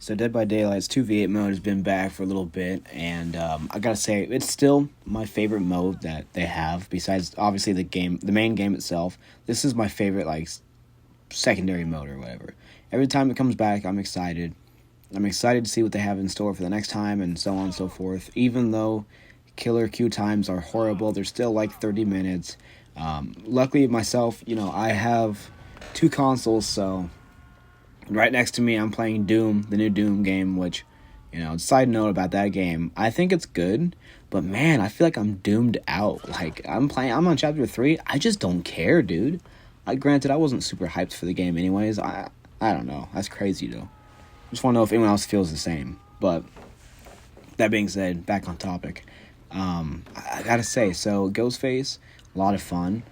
So Dead by Daylight's 2v8 mode has been back for a little bit, and I gotta say, it's still my favorite mode that they have, besides, obviously, the main game itself. This is my favorite, like, secondary mode or whatever. Every time it comes back, I'm excited. I'm excited to see what they have in store for the next time, and so on and so forth. Even though killer queue times are horrible, they're still like 30 minutes. Luckily, myself, I have two consoles, so right next to me, I'm playing Doom, the new Doom game, which, side note about that game, I think it's good, but man, I feel like I'm doomed out. Like, I'm on chapter 3, I just don't care, dude. Granted, I wasn't super hyped for the game anyways. I don't know. That's crazy, though. Just want to know if anyone else feels the same. But, that being said, back on topic. I gotta say, so, Ghostface, a lot of fun.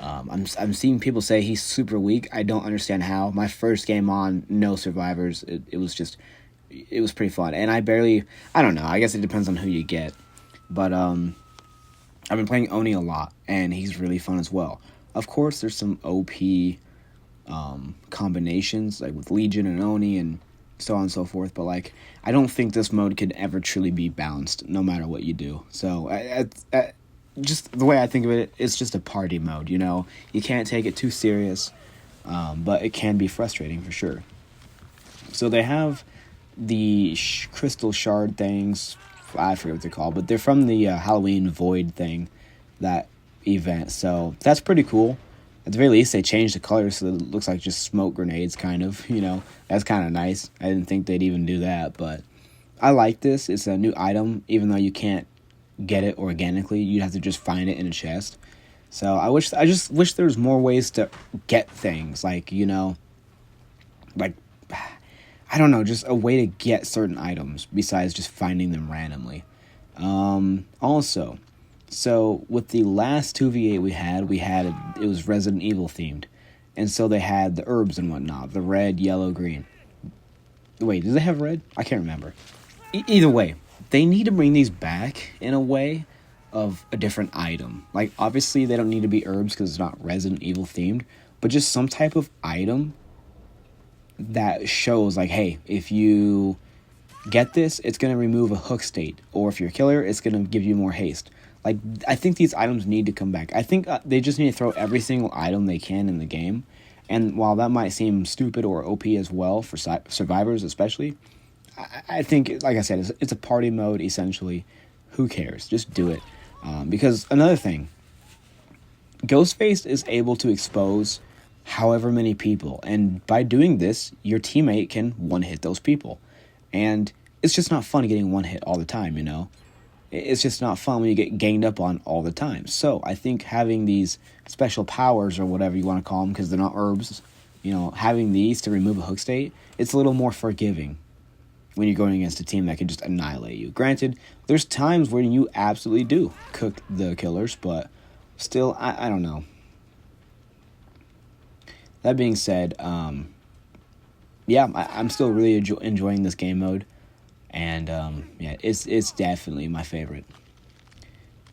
I'm seeing people say he's super weak. I don't understand how. My first game on, no survivors. It was pretty fun. And I don't know. I guess it depends on who you get. But I've been playing Oni a lot, and he's really fun as well. Of course, there's some OP combinations, like with Legion and Oni and so on and so forth. But like, I don't think this mode could ever truly be balanced, no matter what you do. So just the way I think of it, it's just a party mode, You can't take it too serious, but it can be frustrating for sure. So they have the crystal shard things, I forget what they're called, but they're from the Halloween Void thing, that event, so that's pretty cool. At the very least, they changed the colors so that it looks like just smoke grenades, kind of, That's kind of nice. I didn't think they'd even do that, but I like this. It's a new item, even though you can't get it organically. You'd have to just find it in a chest. So I just wish there was more ways to get things, like, like, I don't know, just a way to get certain items besides just finding them randomly. Also, so with the last 2v8 it was Resident Evil themed, and so they had the herbs and whatnot, the red, yellow, green. Wait, did they have red? I can't remember. Either way, they need to bring these back in a way of a different item. Like, obviously, they don't need to be herbs because it's not Resident Evil themed, but just some type of item that shows, like, hey, if you get this, it's going to remove a hook state, or if you're a killer, it's going to give you more haste. Like, I think these items need to come back. I think they just need to throw every single item they can in the game, and while that might seem stupid or OP as well for survivors especially, I think, like I said, it's a party mode, essentially. Who cares? Just do it. Because another thing, Ghostface is able to expose however many people, and by doing this, your teammate can one-hit those people. And it's just not fun getting one-hit all the time, It's just not fun when you get ganged up on all the time. So I think having these special powers, or whatever you want to call them, because they're not herbs, having these to remove a hook state, it's a little more forgiving when you're going against a team that can just annihilate you. Granted, there's times when you absolutely do cook the killers, but still, I don't know. That being said, I'm still really enjoying this game mode, and it's definitely my favorite.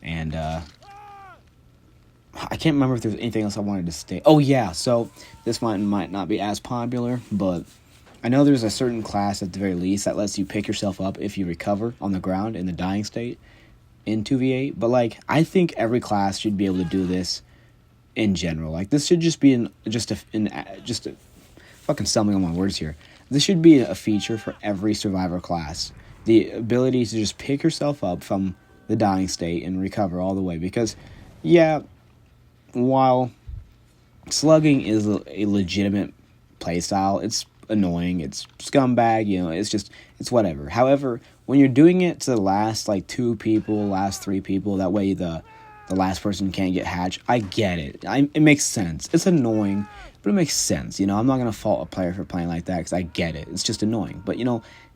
And I can't remember if there's anything else I wanted to state. Oh yeah, so this might not be as popular, but I know there's a certain class at the very least that lets you pick yourself up if you recover on the ground in the dying state in 2v8. But like, I think every class should be able to do this in general. Like, this should just be just a fucking stumbling on my words here. This should be a feature for every survivor class. The ability to just pick yourself up from the dying state and recover all the way. Because, yeah, while slugging is a legitimate playstyle, it's annoying, it's scumbag, it's whatever. However, when you're doing it to the last, like, 2 people, last 3 people, that way the last person can't get hatched, I get it. It makes sense. It's annoying, but it makes sense, I'm not going to fault a player for playing like that, because I get it. It's just annoying. But,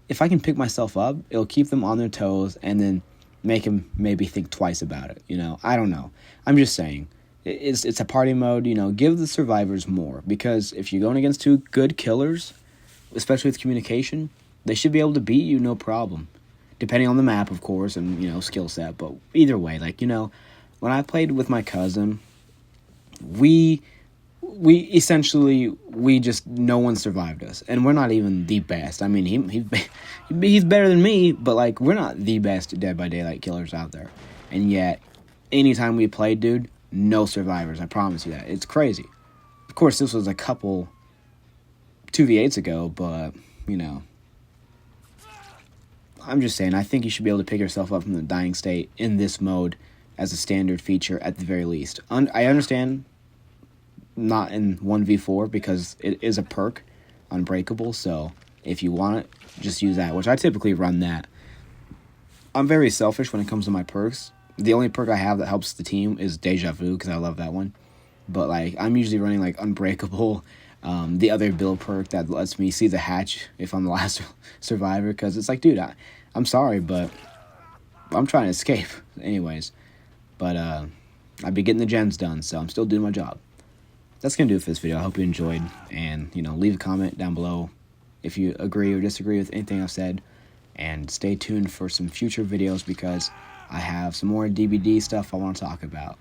if I can pick myself up, it'll keep them on their toes, and then make them maybe think twice about it, I don't know. I'm just saying. It's a party mode, give the survivors more, because if you're going against 2 good killers, especially with communication, they should be able to beat you no problem. Depending on the map, of course, and, skill set, but either way, like, when I played with my cousin, we we just, no one survived us, and we're not even the best. I mean, he's better than me, but like, we're not the best Dead by Daylight killers out there, and yet anytime we played, dude, no survivors. I promise you that. It's crazy. Of course, this was a couple 2v8s ago, but you know, I'm just saying, I think you should be able to pick yourself up from the dying state in this mode as a standard feature at the very least. I understand not in 1v4 because it is a perk, Unbreakable, so if you want it, just use that, which I typically run that. I'm very selfish when it comes to my perks. The only perk I have that helps the team is Deja Vu, because I love that one. But like, I'm usually running like Unbreakable, the other build perk that lets me see the hatch if I'm the last survivor, because it's like, dude, I'm sorry, but I'm trying to escape anyways. But I'd be getting the gens done, so I'm still doing my job. That's going to do it for this video. I hope you enjoyed, and, you know, leave a comment down below if you agree or disagree with anything I've said, and stay tuned for some future videos because I have some more DBD stuff I want to talk about.